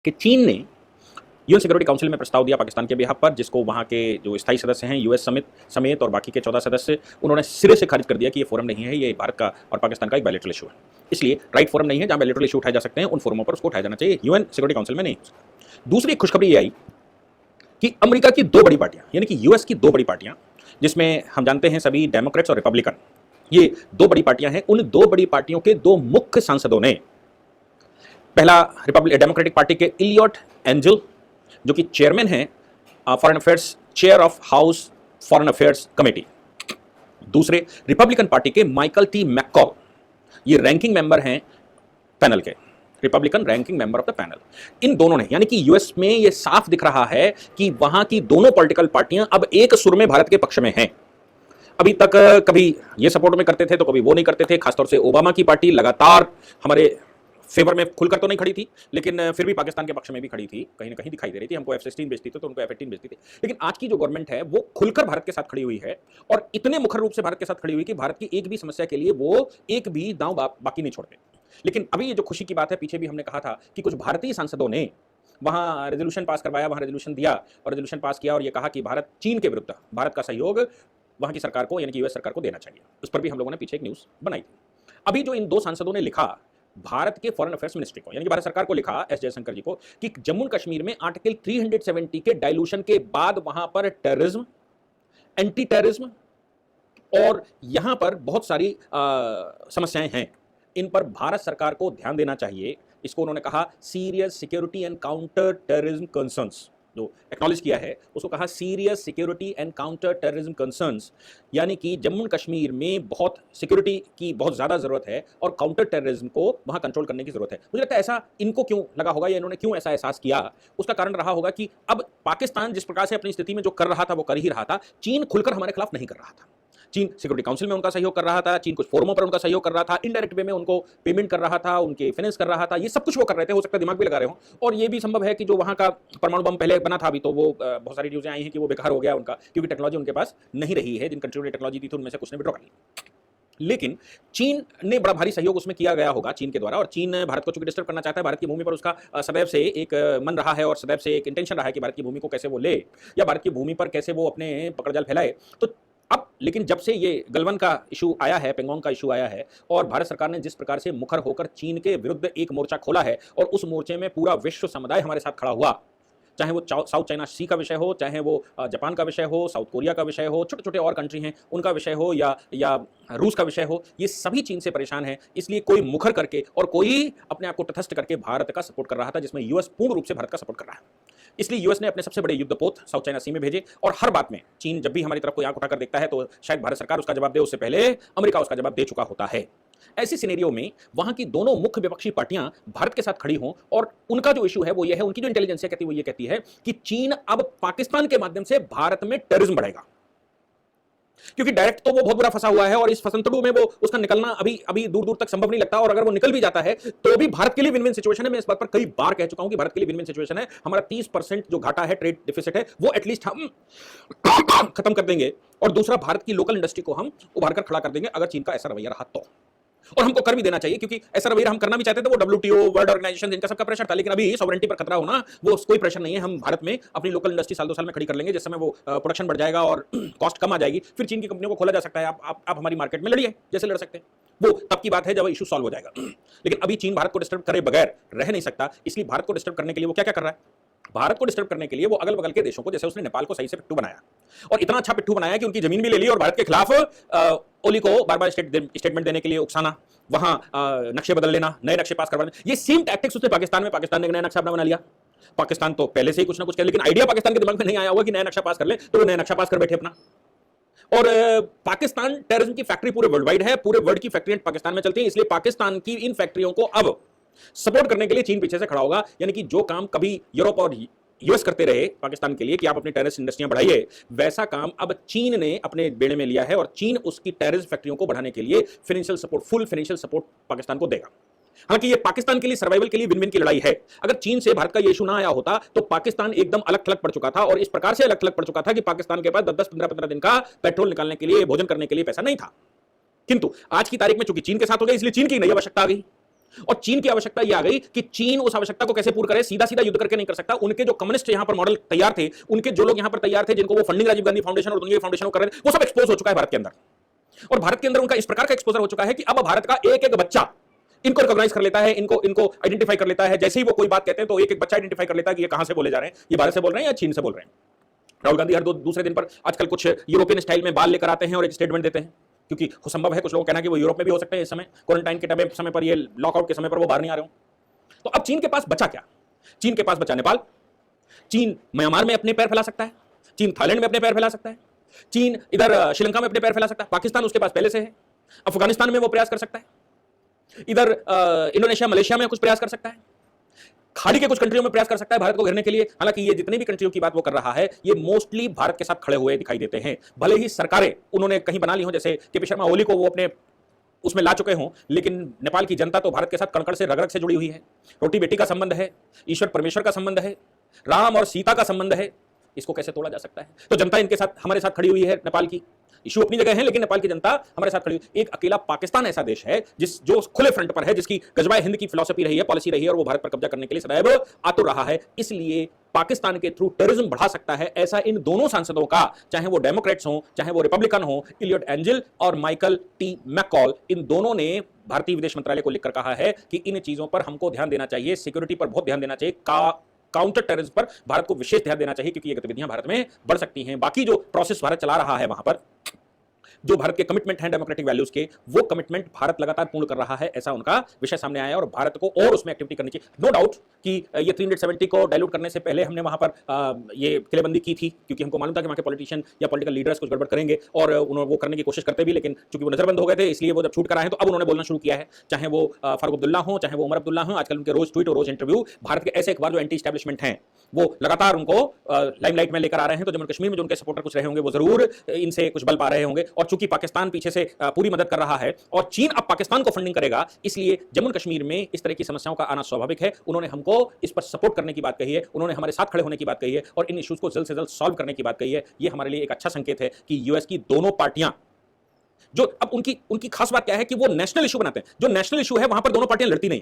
कि चीन ने यूएन सिक्योरिटी काउंसिल में प्रस्ताव दिया पाकिस्तान के बिहाफ पर, जिसको वहाँ के जो स्थायी सदस्य हैं यूएस समेत समेत और बाकी के 14 सदस्य, उन्होंने सिरे से खारिज कर दिया कि ये फोरम नहीं है, ये भारत का और पाकिस्तान का एक बायलैटरल इशू है। इसलिए राइट फोरम नहीं है जहाँ बायलैटरल इशू उठाए जा सकते हैं, उन फोरमों पर उसको उठाया जाना चाहिए, यूएन सिक्योरिटी काउंसिल में नहीं। दूसरी खुशखबरी ये आई कि अमेरिका की दो बड़ी पार्टियां, यानी कि यूएस की दो बड़ी पार्टियां, जिसमें हम जानते हैं सभी डेमोक्रेट्स और रिपब्लिकन, ये दो बड़ी पार्टियां हैं, उन दो बड़ी पार्टियों के दो मुख्य सांसदों ने, पहला डेमोक्रेटिक पार्टी के इलियट एंजल, जो कि चेयरमैन हैं foreign affairs, chair of house foreign affairs committee, दूसरे रिपब्लिकन पार्टी के माइकल टी मैककॉल, ये रैंकिंग मेंबर हैं पैनल के, Republican ranking member of the panel. इन दोनों ने, यानी कि यूएस में ये साफ दिख रहा है कि वहां की दोनों पॉलिटिकल पार्टियां अब एक सुर में भारत के पक्ष में हैं। अभी तक कभी ये सपोर्ट में करते थे तो कभी वो नहीं करते थे, खासतौर से ओबामा की पार्टी लगातार हमारे फेवर में खुलकर तो नहीं खड़ी थी, लेकिन फिर भी पाकिस्तान के पक्ष में भी खड़ी थी, कहीं ना कहीं दिखाई दे रही थी। हमको F-16 बेचती थी तो उनको F-18 बेचती थी। लेकिन आज की जो गवर्नमेंट है वो खुलकर भारत के साथ खड़ी हुई है, और इतने मुखर रूप से भारत के साथ खड़ी हुई कि भारत की एक भी समस्या के लिए वो एक भी दांव बाकी नहीं छोड़ते। लेकिन अभी ये जो खुशी की बात है, पीछे भी हमने कहा था कि कुछ भारतीय सांसदों ने वहां रेजोल्यूशन पास करवाया, वहां रेजोल्यूशन दिया और रेजोल्यूशन पास किया, और ये कहा कि भारत चीन के विरुद्ध भारत का सहयोग वहां की सरकार को, यानी कि यूएस सरकार को देना चाहिए। उस पर भी हम लोगों ने पीछे एक न्यूज बनाई थी। अभी जो इन दो सांसदों ने लिखा भारत के फॉरेन अफेयर्स मिनिस्ट्री को, यानी कि भारत सरकार को लिखा, एस जयशंकर जी को, कि जम्मू कश्मीर में आर्टिकल 370 के डायलूशन के बाद वहां पर टेररिज्म, एंटी टेररिज्म और यहां पर बहुत सारी समस्याएं हैं, इन पर भारत सरकार को ध्यान देना चाहिए। इसको उन्होंने कहा serious security and counter terrorism concerns, जो एक्नॉलेज किया है उसको कहा serious security and counter terrorism concerns, यानी कि जम्मू कश्मीर में बहुत सिक्योरिटी की बहुत ज़्यादा ज़रूरत है और काउंटर टेररिज्म को वहाँ कंट्रोल करने की ज़रूरत है। मुझे लगता है ऐसा इनको क्यों लगा होगा या इन्होंने क्यों ऐसा एहसास किया, उसका कारण रहा होगा कि अब पाकिस्तान जिस प्रकार से अपनी स्थिति में जो कर रहा था वो कर ही रहा था, चीन खुलकर हमारे खिलाफ नहीं कर रहा था। चीन सिक्योरिटी काउंसिल में उनका सहयोग कर रहा था, चीन कुछ फोरमों पर उनका सहयोग कर रहा था, इनडायरेक्ट वे में उनको पेमेंट कर रहा था, उनके फाइनेंस कर रहा था, ये सब कुछ वो कर रहे थे। हो सकता है दिमाग भी लगा रहे हो, और ये भी संभव है कि जो वहां का परमाणु बम पहले बना था, अभी तो वो बहुत सारी न्यूज़ें आई हैं कि वो बेकार हो गया उनका, क्योंकि टेक्नोलॉजी उनके पास नहीं रही है। जिन कंट्रियों ने टेक्नोलॉजी दी थी उनमें से कुछ ने विड्रॉ कर ली, लेकिन चीन ने बड़ा भारी सहयोग उसमें किया गया होगा चीन के द्वारा, और चीन भारत को चूंकि डिस्टर्ब करना चाहता है, भारत की भूमि पर उसका सदैव से एक मन रहा है और सदैव से एक इंटेंशन रहा है कि भारत की भूमि को कैसे वो ले, या भारत की भूमि पर कैसे वो अपने पकड़ जाल फैलाए। तो अब लेकिन जब से ये गलवान का इशू आया है, पेंगोंग का इशू आया है, और भारत सरकार ने जिस प्रकार से मुखर होकर चीन के विरुद्ध एक मोर्चा खोला है, और उस मोर्चे में पूरा विश्व समुदाय हमारे साथ खड़ा हुआ, चाहे वो साउथ चाइना सी का विषय हो, चाहे वो जापान का विषय हो, साउथ कोरिया का विषय हो, छोटे छोटे और कंट्री हैं उनका विषय हो, या रूस का विषय हो, ये सभी चीन से परेशान है। इसलिए कोई मुखर करके और कोई अपने आप को तटस्थ करके भारत का सपोर्ट कर रहा था, जिसमें यूएस पूर्ण रूप से भारत का सपोर्ट कर रहा है। इसलिए यूएस ने अपने सबसे बड़े युद्धपोत साउथ चाइना सी में भेजे, और हर बात में चीन जब भी हमारी तरफ कोई आंख उठाकर देखता है तो शायद भारत सरकार उसका जवाब दे, उससे पहले अमेरिका उसका जवाब दे चुका होता है। ऐसी सिनेरियो में वहां की दोनों मुख्य विपक्षी पार्टियां भारत के साथ खड़ी हों, और उनका जो इशू है वो ये है, उनकी जो इंटेलिजेंस कहती है वो ये कहती है कि चीन अब पाकिस्तान के माध्यम से भारत में टेररिज्म बढ़ाएगा, क्योंकि डायरेक्ट तो वो बहुत बुरा फंसा हुआ है, और इस फसंतड़ू में वो उसका निकलना अभी दूर दूर तक संभव नहीं लगता, और अगर वो निकल भी जाता है तो भी भारत के लिए विन विन सिचुएशन है। मैं इस बात पर कई बार कह चुका हूं कि भारत के लिए विन विन सिचुएशन है। हमारा 30% जो घाटा है, ट्रेड डिफिसिट है, वो एटलीस्ट हम खत्म कर देंगे, और दूसरा भारत की लोकल इंडस्ट्री को हम उभार कर खड़ा कर देंगे अगर चीन का ऐसा रवैया रहा तो। और हमको कर भी देना चाहिए, क्योंकि ऐसा रवैया हम करना भी चाहते थे, वो WTO वर्ल्ड ऑर्गेनाइजेशन इनका सबका प्रेशर था, लेकिन अभी सॉवरेनिटी पर खतरा होना, वो कोई प्रेशर नहीं है। हम भारत में अपनी लोकल इंडस्ट्री साल 2 साल में खड़ी कर लेंगे, जिस समय वो प्रोडक्शन बढ़ जाएगा और कॉस्ट कम आ जाएगी, फिर चीन की कंपनियों को खोला जा सकता है, आप हमारी मार्केट में लड़िए जैसे लड़ सकते हैं। वो तब की बात है जब इशू सॉल्व हो जाएगा। लेकिन अभी चीन भारत को डिस्टर्ब करे बगैर रह नहीं सकता, इसलिए भारत को डिस्टर्ब करने के लिए वो क्या क्या कर रहा है, भारत को डिस्टर्ब करने के लिए वो अगल बगल के देशों को, जैसे उसने नेपाल को सही से पिट्ठू बनाया, और इतना अच्छा पिट्ठू बनाया कि उनकी जमीन भी ले ली, और भारत के खिलाफ ओली को बार बार स्टेटमेंट देने के लिए उकसाना, वहां नक्शे बदल लेना, नए नक्शे पास करवाने, ये सेम टैक्टिक्स उसने पाकिस्तान में, पाकिस्तान ने नया नक्शा अपना बना लिया। पाकिस्तान तो पहले से ही कुछ ना कुछ कर, लेकिन आइडिया पाकिस्तान के दिमाग में नहीं आया होगा कि नया नक्शा पास कर ले, तो वो नया नक्शा पास कर बैठे अपना। और पाकिस्तान टेररिज्म की फैक्ट्री पूरे वर्ल्ड वाइड है, पूरे वर्ल्ड की फैक्ट्री पाकिस्तान में चलती है, इसलिए पाकिस्तान की इन फैक्ट्रियों को अब सपोर्ट करने के लिए चीन पीछे से खड़ा होगा। यानी कि जो काम कभी यूरोप और यूएस करते रहे पाकिस्तान के लिए कि आप अपनी टेररिस्ट इंडस्ट्रियां बढ़ाइए, वैसा काम अब चीन ने अपने बेड़े में लिया है, और चीन उसकी टेररिस्ट फैक्ट्रियों को बढ़ाने के लिए financial support, full financial support Pakistan को देगा। हालांकि ये पाकिस्तान के लिए सर्वाइवल के लिए विन विन की लड़ाई है। अगर चीन से भारत का ये इशू ना आया होता तो पाकिस्तान एकदम अलग थलग पड़ चुका था, और इस प्रकार से अलग थलग पड़ चुका था कि पाकिस्तान के पास 10-10, 15-15 दिन का पेट्रोल निकालने के लिए, भोजन करने के लिए पैसा नहीं था। किंतु आज की तारीख में चूंकि चीन के साथ हो गया, इसलिए चीन की नई आवश्यकता आ गई। और चीन की आवश्यकता यह आ गई कि चीन उस आवश्यकता को कैसे पूर्ण करे, सीधा सीधा युद्ध करके नहीं कर सकता। उनके जो कम्युनिस्ट यहां पर मॉडल तैयार थे, उनके जो लोग यहां पर तैयार थे, जिनको वो फंडिंग राजीव गांधी फाउंडेशन और दुनिया फाउंडेशन को कर रहे थे, वो सब एक्सपोज हो चुका है भारत के अंदर। और भारत के अंदर उनका इस प्रकार का एक्सपोजर हो चुका है कि अब भारत का एक एक बच्चा इनको रिकॉग्नाइज कर लेता है, इनको इनको आइडेंटिफाई कर लेता है। जैसे ही वो कोई बात कहते हैं तो एक एक बच्चा आइडेंटिफाई कर लेता है कि ये कहां से बोले जा रहे हैं, ये भारत से बोल रहे हैं या चीन से बोल रहे हैं। राहुल गांधी हर दूसरे दिन पर आजकल कुछ यूरोपियन स्टाइल में बाल लेकर आते हैं और एक स्टेटमेंट देते हैं, क्योंकि संभव है कुछ लोग कहना कि वो यूरोप में भी हो सकते हैं इस समय, क्वारंटाइन के समय पर, ये लॉकआउट के समय पर वो बाहर नहीं आ रहे हो। तो अब चीन के पास बचा क्या? चीन के पास बचा नेपाल। चीन म्यांमार में अपने पैर फैला सकता है, चीन थाईलैंड में अपने पैर फैला सकता है, चीन इधर श्रीलंका में अपने पैर फैला सकता है, पाकिस्तान उसके पास पहले से है, अफगानिस्तान में वो प्रयास कर सकता है, इधर इंडोनेशिया मलेशिया में कुछ प्रयास कर सकता है, खाड़ी के कुछ कंट्रियों में प्रयास कर सकता है भारत को घेरने के लिए। हालांकि ये जितनी भी कंट्रियों की बात वो कर रहा है, ये मोस्टली भारत के साथ खड़े हुए दिखाई देते हैं। भले ही सरकारें उन्होंने कहीं बना ली हो, जैसे केपी शर्मा ओली को वो अपने उसमें ला चुके हों, लेकिन नेपाल की जनता तो भारत के साथ कणकण से रग रग से जुड़ी हुई है। रोटी बेटी का संबंध है, ईश्वर परमेश्वर का संबंध है, राम और सीता का संबंध है। इसको कैसे तोड़ा जा सकता है? तो जनता इनके साथ, हमारे साथ खड़ी हुई है। नेपाल की इशू अपनी जगह है, लेकिन नेपाल की जनता हमारे साथ खड़ी हुई। एक अकेला पाकिस्तान ऐसा देश है जो खुले फ्रंट पर है, जिसकी गजवाए हिंद की फिलॉसफी रही है, पॉलिसी रही है, और वो भारत पर कब्जा करने के लिए सदैव आतुर रहा है। इसलिए पाकिस्तान के थ्रू टेररिज्म बढ़ा सकता है, ऐसा इन दोनों सांसदों का, चाहे वो डेमोक्रेट्स हो चाहे वो रिपब्लिकन हो, इलियट एंजल और माइकल टी मैकॉल, इन दोनों ने भारतीय विदेश मंत्रालय को लिखकर कहा है कि इन चीजों पर हमको ध्यान देना चाहिए, सिक्योरिटी पर बहुत ध्यान देना चाहिए, काउंटर टेररिज्म पर भारत को विशेष ध्यान देना चाहिए, क्योंकि ये गतिविधियां भारत में बढ़ सकती हैं। बाकी जो प्रोसेस भारत चला रहा है, वहां पर जो भारत के कमिटमेंट हैं डेमोक्रेटिक वैल्यूज के, वो कमिटमेंट भारत लगातार पूर्ण कर रहा है, ऐसा उनका विषय सामने आया। और भारत को और उसमें एक्टिविटी करनी चाहिए। नो डाउट कि ये 370 को डाइल्यूट करने से पहले हमने वहां पर ये किलेबंदी की थी, क्योंकि हमको मालूम था कि वहां के पॉलिटिशियन या पॉलिटिकल लीडर्स कुछ गड़बड़ करेंगे, और उन्होंने वो करने की कोशिश करते भी, लेकिन चूंकि वो नजरबंद हो गए थे, इसलिए वो जब छूट कर आए हैं तो अब उन्होंने बोलना शुरू किया है। चाहे वो फारूक अब्दुल्ला हो, चाहे वो उमर अब्दुल्ला हो, आजकल उनके रोज ट्वीट और रोज इंटरव्यू भारत के ऐसे अखबार जो एंटी एस्टैब्लिशमेंट हैं, वो लगातार उनको लाइमलाइट में लेकर आ रहे हैं। तो जम्मू कश्मीर में जो उनके सपोर्टर कुछ रहे होंगे, वो जरूर इनसे कुछ बल पा रहे होंगे। और चूंकि पाकिस्तान पीछे से पूरी मदद कर रहा है और चीन अब पाकिस्तान को फंडिंग करेगा, इसलिए जम्मू कश्मीर में इस तरह की समस्याओं का आना स्वाभाविक है। उन्होंने हमको इस पर सपोर्ट करने की बात कही है, उन्होंने हमारे साथ खड़े होने की बात कही है, और इन इश्यूज को जल्द से जल्द सॉल्व करने की बात कही है। ये हमारे लिए एक अच्छा संकेत है कि यूएस की दोनों पार्टियां, जो अब उनकी खास बात क्या है कि वो नेशनल इशू बनाते हैं। जो नेशनल इशू है वहां पर दोनों पार्टियां लड़ती नहीं।